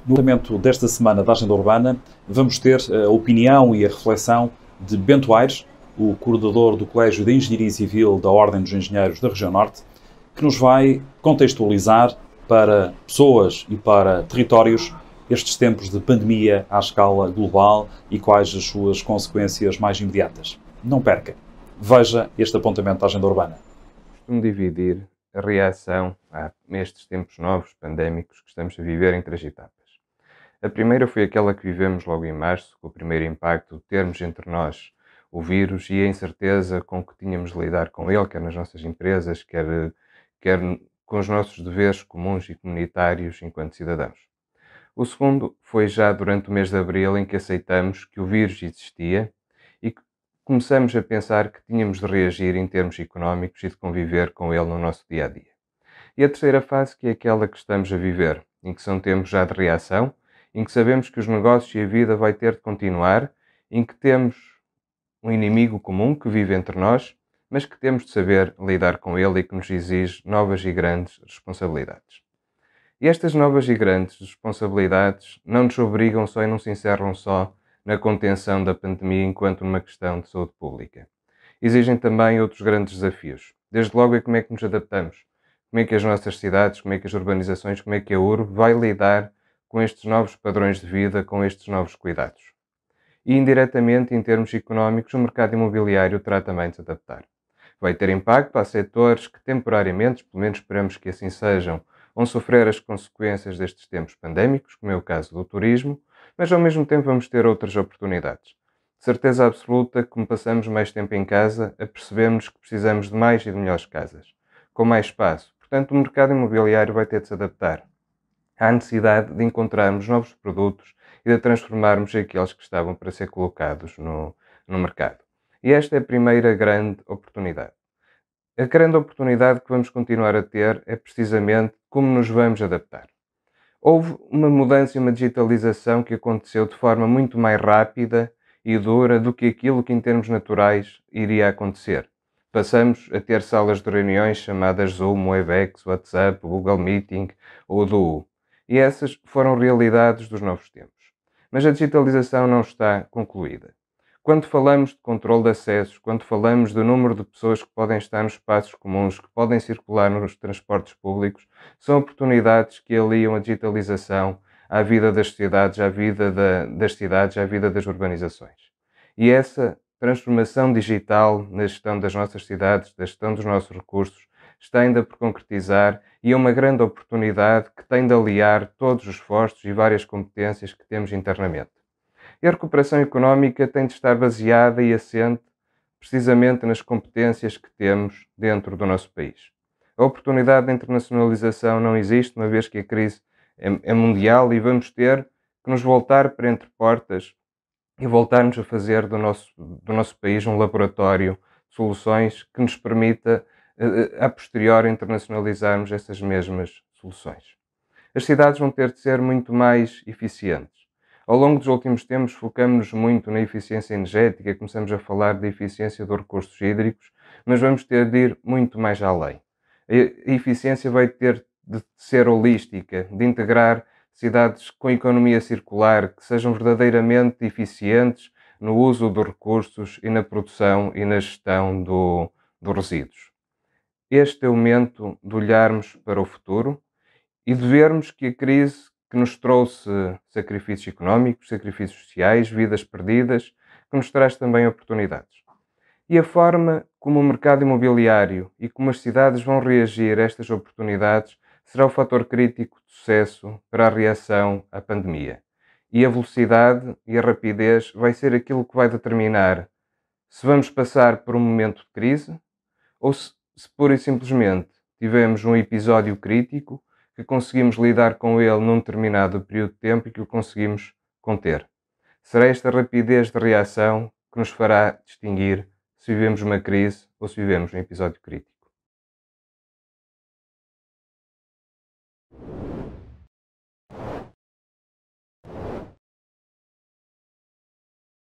No momento desta semana da Agenda Urbana, vamos ter a opinião e a reflexão de Bento Aires, o coordenador do Colégio de Engenharia Civil da Ordem dos Engenheiros da Região Norte, que nos vai contextualizar para pessoas e para territórios estes tempos de pandemia à escala global e quais as suas consequências mais imediatas. Não perca. Veja este apontamento da Agenda Urbana. Costumo dividir a reação a estes tempos novos, pandémicos, que estamos a viver em 3 etapas. A primeira foi aquela que vivemos logo em março, com o primeiro impacto de termos entre nós o vírus e a incerteza com que tínhamos de lidar com ele, quer nas nossas empresas, quer com os nossos deveres comuns e comunitários enquanto cidadãos. O segundo foi já durante o mês de abril, em que aceitamos que o vírus existia e que começamos a pensar que tínhamos de reagir em termos económicos e de conviver com ele no nosso dia-a-dia. E a terceira fase, que é aquela que estamos a viver, em que são tempos já de reação, em que sabemos que os negócios e a vida vai ter de continuar, em que temos um inimigo comum que vive entre nós, mas que temos de saber lidar com ele e que nos exige novas e grandes responsabilidades. E estas novas e grandes responsabilidades não nos obrigam só e não se encerram só na contenção da pandemia enquanto numa questão de saúde pública. Exigem também outros grandes desafios. Desde logo é como é que nos adaptamos, como é que as nossas cidades, como é que as urbanizações, como é que a urbe vai lidar com estes novos padrões de vida, com estes novos cuidados. E indiretamente, em termos económicos, o mercado imobiliário terá também de se adaptar. Vai ter impacto a setores que temporariamente, pelo menos esperamos que assim sejam, vão sofrer as consequências destes tempos pandémicos, como é o caso do turismo, mas ao mesmo tempo vamos ter outras oportunidades. De certeza absoluta que, como passamos mais tempo em casa, apercebemos que precisamos de mais e de melhores casas, com mais espaço. Portanto, o mercado imobiliário vai ter de se adaptar à necessidade de encontrarmos novos produtos e de transformarmos aqueles que estavam para ser colocados no mercado. E esta é a primeira grande oportunidade. A grande oportunidade que vamos continuar a ter é precisamente como nos vamos adaptar. Houve uma mudança e uma digitalização que aconteceu de forma muito mais rápida e dura do que aquilo que em termos naturais iria acontecer. Passamos a ter salas de reuniões chamadas Zoom, Webex, WhatsApp, Google Meeting ou Duo. E essas foram realidades dos novos tempos. Mas a digitalização não está concluída. Quando falamos de controle de acessos, quando falamos do número de pessoas que podem estar nos espaços comuns, que podem circular nos transportes públicos, são oportunidades que aliam a digitalização à vida das sociedades, à vida das cidades, à vida das urbanizações. E essa transformação digital na gestão das nossas cidades, da gestão dos nossos recursos, está ainda por concretizar e é uma grande oportunidade que tem de aliar todos os esforços e várias competências que temos internamente. E a recuperação económica tem de estar baseada e assente precisamente nas competências que temos dentro do nosso país. A oportunidade de internacionalização não existe, uma vez que a crise é mundial e vamos ter que nos voltar para entre portas e voltarmos a fazer do nosso país um laboratório de soluções que nos permita, a posteriori, internacionalizarmos essas mesmas soluções. As cidades vão ter de ser muito mais eficientes. Ao longo dos últimos tempos, focamos-nos muito na eficiência energética, começamos a falar de eficiência dos recursos hídricos, mas vamos ter de ir muito mais além. A eficiência vai ter de ser holística, de integrar cidades com economia circular, que sejam verdadeiramente eficientes no uso dos recursos e na produção e na gestão dos resíduos. Este é o momento de olharmos para o futuro e de vermos que a crise que nos trouxe sacrifícios económicos, sacrifícios sociais, vidas perdidas, que nos traz também oportunidades. E a forma como o mercado imobiliário e como as cidades vão reagir a estas oportunidades será o fator crítico de sucesso para a reação à pandemia. E a velocidade e a rapidez vai ser aquilo que vai determinar se vamos passar por um momento de crise ou se pura e simplesmente tivemos um episódio crítico que conseguimos lidar com ele num determinado período de tempo e que o conseguimos conter. Será esta rapidez de reação que nos fará distinguir se vivemos uma crise ou se vivemos um episódio crítico.